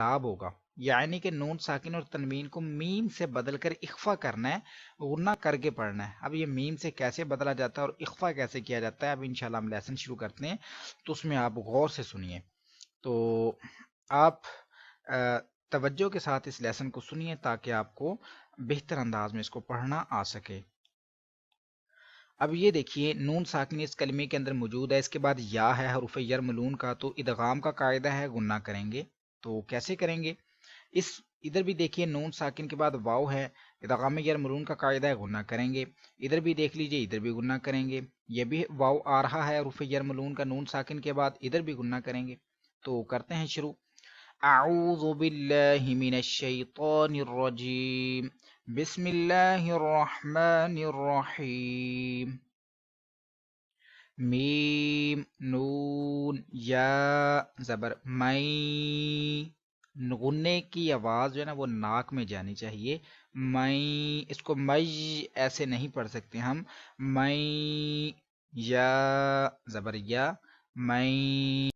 لاب ہوگا، یعنی کہ نون ساکن اور تنوین کو میم سے بدل کر اخفا کرنا ہے، غنہ کر کے پڑھنا ہے۔ اب یہ میم سے کیسے بدلا جاتا ہے اور اخفا کیسے کیا جاتا ہے، اب انشاءاللہ ہم لیسن شروع کرتے ہیں، تو اس میں آپ غور سے سنیے۔ تو آپ توجہ کے ساتھ اس لیسن کو سنیے تاکہ آپ کو بہتر انداز میں اس کو پڑھنا آ سکے۔ اب یہ دیکھیے نون ساکن اس کلمے کے اندر موجود ہے، اس کے بعد یا ہے حروف یرملون کا، تو ادغام کا قاعدہ ہے غنہ کریں گے۔ تو کیسے کریں گے؟ اس ادھر بھی دیکھیے نون ساکن کے بعد واو ہے، ادغام یرملون کا قاعدہ ہے غنہ کریں گے۔ ادھر بھی دیکھ لیجئے، ادھر بھی غنہ کریں گے، یہ بھی واو آ رہا ہے حروف یرملون کا نون ساکن کے بعد، ادھر بھی غنہ کریں گے۔ تو کرتے ہیں شروع۔ اعوذ باللہ من الشیطان الرجیم، بسم اللہ الرحمن الرحیم۔ میم نون یا زبر مئی، غنے کی آواز جو ہے نا وہ ناک میں جانی چاہیے، مئی، اس کو مئی ایسے نہیں پڑھ سکتے ہم، مئی، یا زبر یا، مئی۔